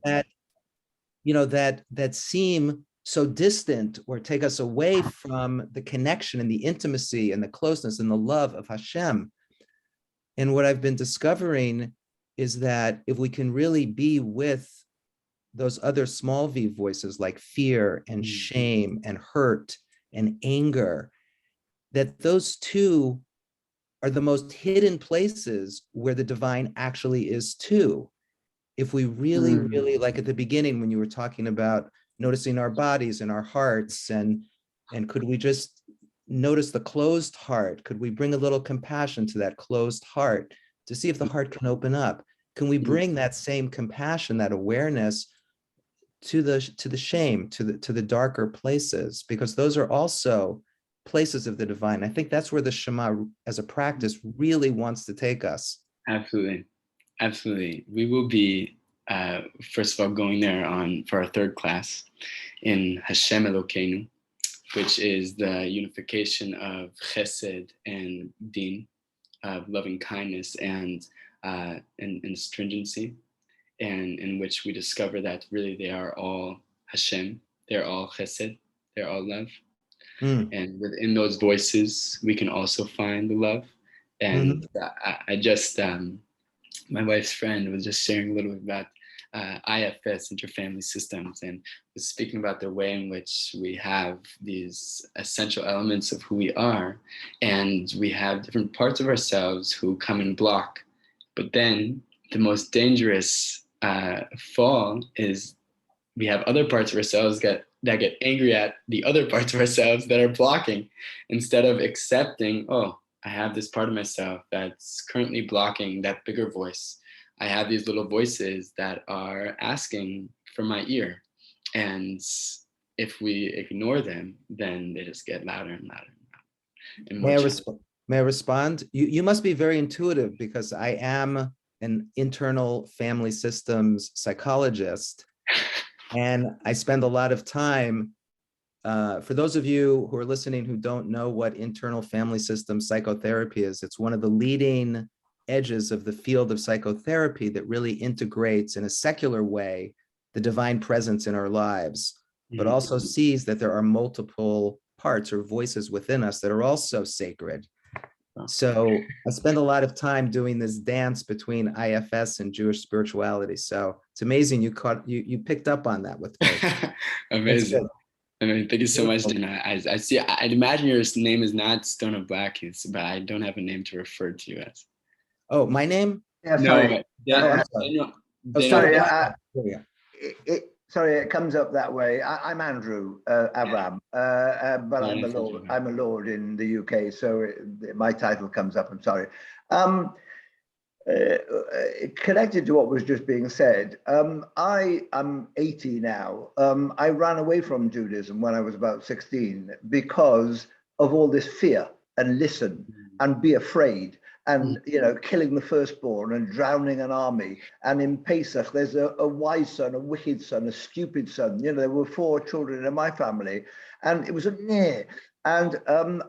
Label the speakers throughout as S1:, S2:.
S1: that, that seem so distant or take us away from the connection and the intimacy and the closeness and the love of Hashem. And what I've been discovering is that if we can really be with those other small v voices like fear and shame and hurt and anger, that those two are the most hidden places where the divine actually is too. If we really, like at the beginning when you were talking about noticing our bodies and our hearts, and could we just notice the closed heart? Could we bring a little compassion to that closed heart to see if the heart can open up? Can we bring that same compassion, that awareness to the shame, to the darker places? Because those are also places of the divine. I think that's where the Shema as a practice really wants to take us.
S2: Absolutely. Absolutely. We will be, first of all, going there for our third class in Hashem Elokeinu, which is the unification of chesed and din, of loving kindness and stringency, and in which we discover that really they are all Hashem, they're all chesed, they're all love. And within those voices, we can also find the love. And I just, my wife's friend was just sharing a little bit about IFS, interfamily systems, and was speaking about the way in which we have these essential elements of who we are, and we have different parts of ourselves who come and block. But then the most dangerous fall is we have other parts of ourselves that get angry at the other parts of ourselves that are blocking, instead of accepting, oh, I have this part of myself that's currently blocking that bigger voice. I have these little voices that are asking for my ear. And if we ignore them, then they just get louder and louder and louder.
S1: May I respond? You must be very intuitive, because I am an internal family systems psychologist. And I spend a lot of time, for those of you who are listening who don't know what internal family system psychotherapy is, it's one of the leading edges of the field of psychotherapy that really integrates in a secular way the divine presence in our lives, but also sees that there are multiple parts or voices within us that are also sacred. So I spend a lot of time doing this dance between IFS and Jewish spirituality. So it's amazing you picked up on that with me.
S2: Amazing. I mean, thank you so much, Dana. I see. I'd imagine your name is not Stone of Blackheath, but I don't have a name to refer to you as.
S1: Oh, my name?
S3: Yeah, sorry.
S2: No,
S3: sorry. Sorry, it comes up that way. I'm Andrew Avram, but I'm a lord in the UK, so my title comes up. I'm sorry. Connected to what was just being said, I am 80 now. I ran away from Judaism when I was about 16 because of all this fear and listen and be afraid. And, killing the firstborn and drowning an army. And in Pesach, there's a wise son, a wicked son, a stupid son. There were 4 children in my family. And it was a meh. And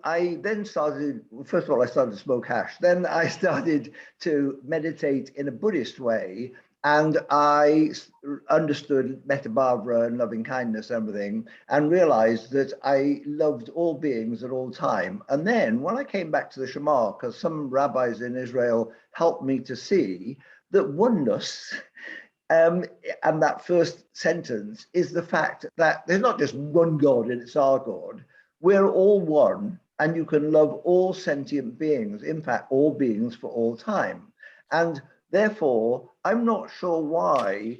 S3: I then started, first of all, I started to smoke hash. Then I started to meditate in a Buddhist way. And I understood Metta Bhavara and loving kindness and everything, and realized that I loved all beings at all time. And then when I came back to the Shema, because some rabbis in Israel helped me to see that oneness, and that first sentence is the fact that there's not just one God and it's our God. We're all one, and you can love all sentient beings, in fact, all beings for all time. And therefore, I'm not sure why,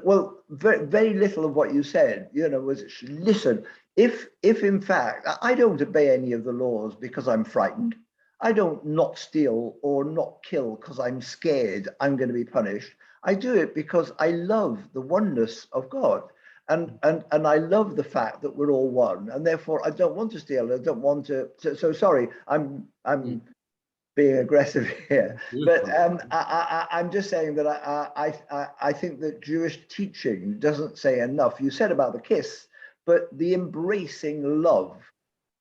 S3: well, very, very little of what you said, was listen, if in fact, I don't obey any of the laws because I'm frightened. I don't not steal or not kill because I'm scared I'm going to be punished. I do it because I love the oneness of God. And I love the fact that we're all one. And therefore, I don't want to steal. I don't want to. So sorry, I'm being aggressive here, but I'm just saying that I think that Jewish teaching doesn't say enough. You said about the kiss, but the embracing love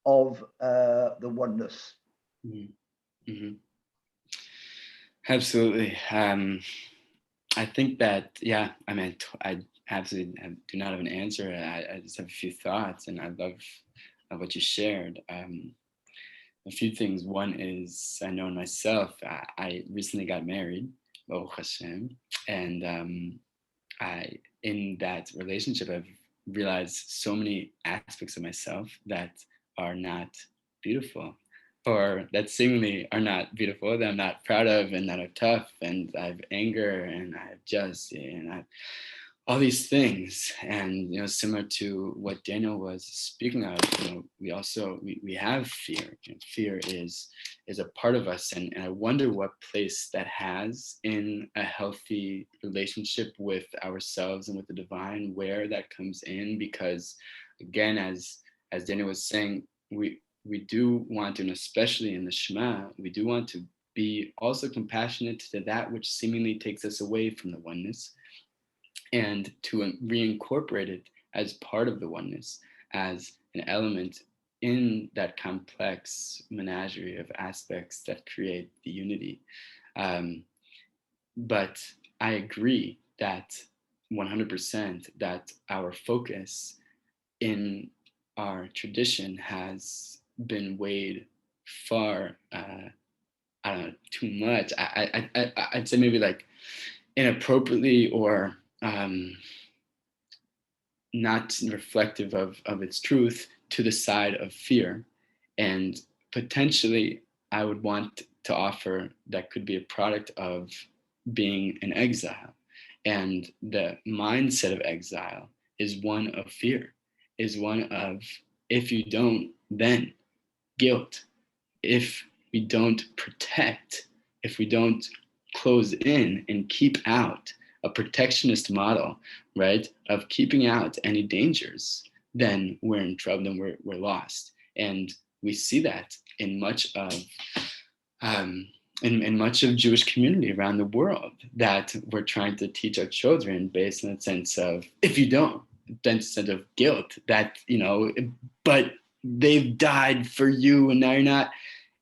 S3: of the oneness.
S2: Absolutely. I think that, yeah, I mean, I absolutely do not have an answer. I just have a few thoughts, and I love what you shared. A few things. One is, I know in myself, I recently got married, Baruch Hashem, and in that relationship, I've realized so many aspects of myself that are not beautiful, or that seemingly are not beautiful, that I'm not proud of, and that are tough, and I have anger, and I have jealousy, and I have all these things. And similar to what Daniel was speaking of, we also we have fear. Fear is a part of us, and I wonder what place that has in a healthy relationship with ourselves and with the divine, where that comes in. Because again, as Daniel was saying, we do want to, and especially in the Shema, we do want to be also compassionate to that which seemingly takes us away from the oneness, and to reincorporate it as part of the oneness, as an element in that complex menagerie of aspects that create the unity. But I agree that 100% that our focus in our tradition has been weighed far, I don't know, too much. I'd say maybe like inappropriately, or not reflective of its truth, to the side of fear. And potentially, I would want to offer that could be a product of being in exile. And the mindset of exile is one of fear, is one of, if you don't, then guilt. If we don't protect, if we don't close in and keep out, a protectionist model, right, of keeping out any dangers, then we're in trouble, then we're lost. And we see that in much of in much of Jewish community around the world, that we're trying to teach our children based on a sense of, if you don't, then sense of guilt, that but they've died for you and now you're not.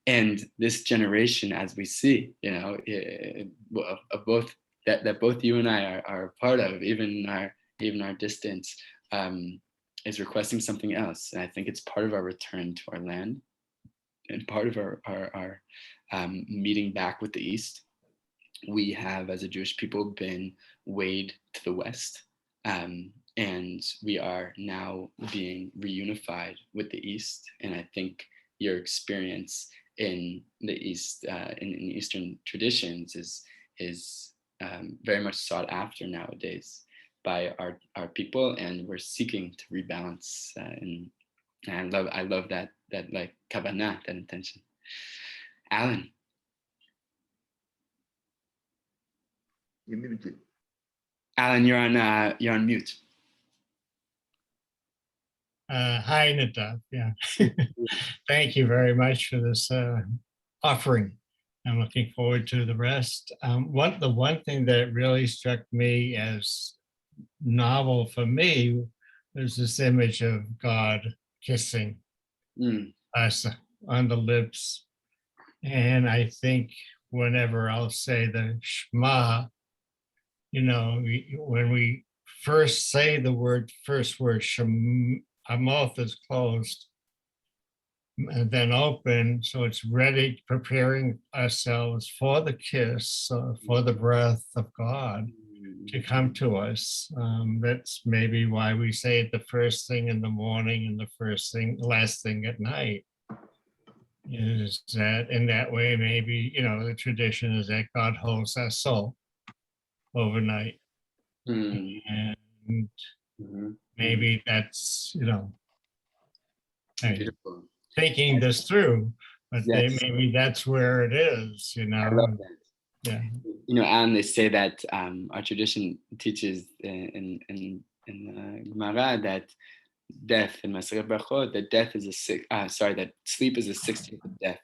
S2: And this generation, as we see, of both that both you and I are a part of, even our distance, is requesting something else. And I think it's part of our return to our land, and part of our meeting back with the East. We have, as a Jewish people, been weighed to the West, and we are now being reunified with the East. And I think your experience in the East, in Eastern traditions, is very much sought after nowadays by our people, and we're seeking to rebalance. And I love that like kavanah, that intention. Alan.
S3: You're muted.
S2: Alan, you're on mute.
S4: Hi, Nadav. Yeah. Thank you very much for this offering. I'm looking forward to the rest. The one thing that really struck me as novel for me was this image of God kissing us on the lips. And I think whenever I'll say the Shema, when we first say the first word, Shema, our mouth is closed and then open, so it's ready, preparing ourselves for the kiss, for the breath of God to come to us. That's maybe why we say it the first thing in the morning and the last thing at night. Is that in that way, maybe, the tradition is that God holds our soul overnight. And maybe that's,
S2: Beautiful.
S4: thinking this through, but
S2: Yes.
S4: maybe that's where it is,
S2: I love that.
S4: Yeah.
S2: Alan, they say that our tradition teaches in Gemara that death, in Masechet Brachot, that that sleep is the 60th of death.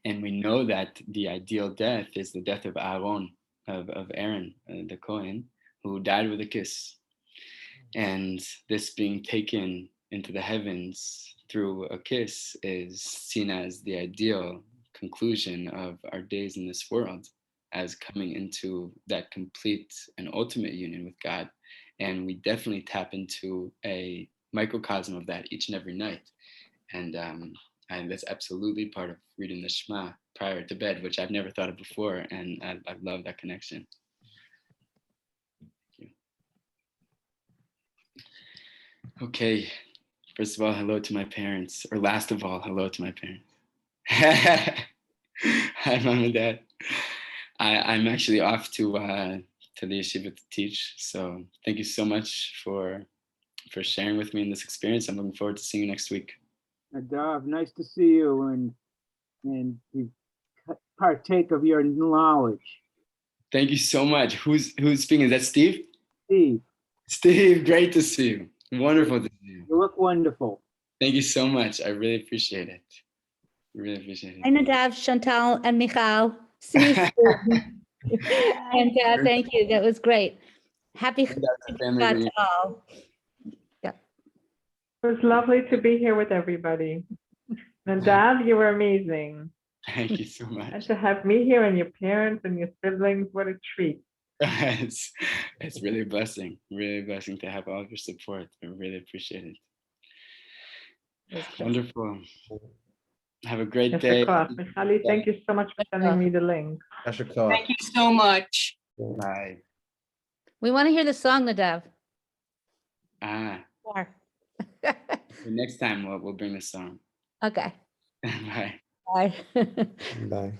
S2: And we know that the ideal death is the death of Aaron, of Aaron, the Kohen, who died with a kiss. And this being taken into the heavens through a kiss is seen as the ideal conclusion of our days in this world, as coming into that complete and ultimate union with God. And we definitely tap into a microcosm of that each and every night. And that's absolutely part of reading the Shema prior to bed, which I've never thought of before. And I love that connection. Thank you. Okay. First of all, hello to my parents. Or last of all, hello to my parents. Hi, Mom and Dad. I'm actually off to the yeshiva to teach. So thank you so much for sharing with me in this experience. I'm looking forward to seeing you next week.
S5: Nadav, nice to see you and to partake of your knowledge.
S2: Thank you so much. Who's speaking? Is that Steve?
S5: Steve.
S2: Steve, great to see you. Wonderful to see you.
S5: You look wonderful.
S2: Thank you so much. I really appreciate it. Really appreciate
S6: Hi,
S2: it.
S6: Nadav, Chantal, and Michal. See you soon. And thank you. That was great. Happy Shabbat to all.
S7: It was lovely to be here with everybody. Nadav, you were amazing.
S2: Thank you so
S7: And
S2: much.
S7: to have me here and your parents and your siblings, what a treat.
S2: It's really a blessing. Really a blessing to have all of your support. I really appreciate it. Wonderful. Have a great day.
S7: Michali, thank you so much for sending me the link.
S8: Thank you so much.
S2: Bye.
S6: We want to hear the song, Nadav.
S2: The next time we'll bring the song.
S6: Okay.
S2: Bye.
S6: Bye.
S1: Bye.